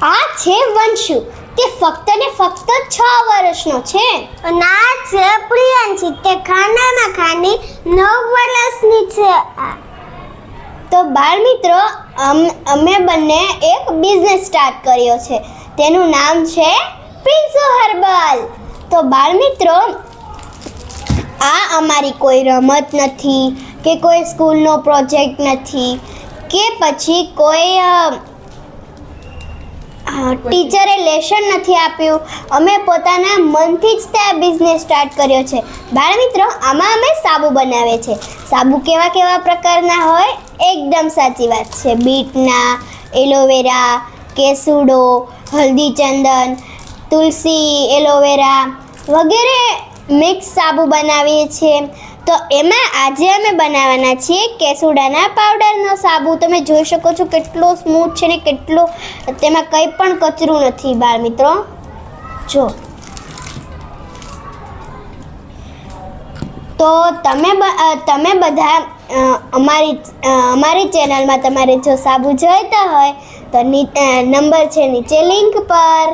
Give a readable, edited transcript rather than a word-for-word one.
આ છે વંશુ, તે ફક્ત ને ફક્ત 6 વર્ષનો છે. અને આ છે પ્રિયાંશી, તે ખાનામાં ખાની 9 વર્ષની છે. તો બાળ મિત્રો, અમે બંને એક બિઝનેસ સ્ટાર્ટ કર્યો છે. તેનું નામ છે પ્રિન્સો હર્બલ. તો બાળ મિત્રો, આ અમારી કોઈ રમત નથી કે કોઈ સ્કૂલનો પ્રોજેક્ટ નથી કે પછી કોઈ ટીચરે લેસન નથી આપ્યું. અમે પોતાના મનથી જ તે બિઝનેસ સ્ટાર્ટ કર્યો છે. બાળ મિત્રો, આમાં અમે સાબુ બનાવીએ છીએ. સાબુ કેવા કેવા પ્રકારના હોય? એકદમ સાચી વાત છે. બીટના, એલોવેરા, કેસુડો, હલ્દી ચંદન, તુલસી, એલોવેરા વગેરે મિક્સ સાબુ બનાવીએ છીએ. તો એમાં આજે અમે બનાવવાના છીએ કેસુડાના પાવડરનો સાબુ. તમે જોઈ શકો છો કેટલો સ્મૂથ છે ને કેટલો તેમાં કંઈ પણ કચરું નથી. બાળ મિત્રો જો, તો તમે બધા અમારી ચેનલમાં તમારે જો સાબુ જોઈતા હોય તો નંબર છે નીચે લિંક પર.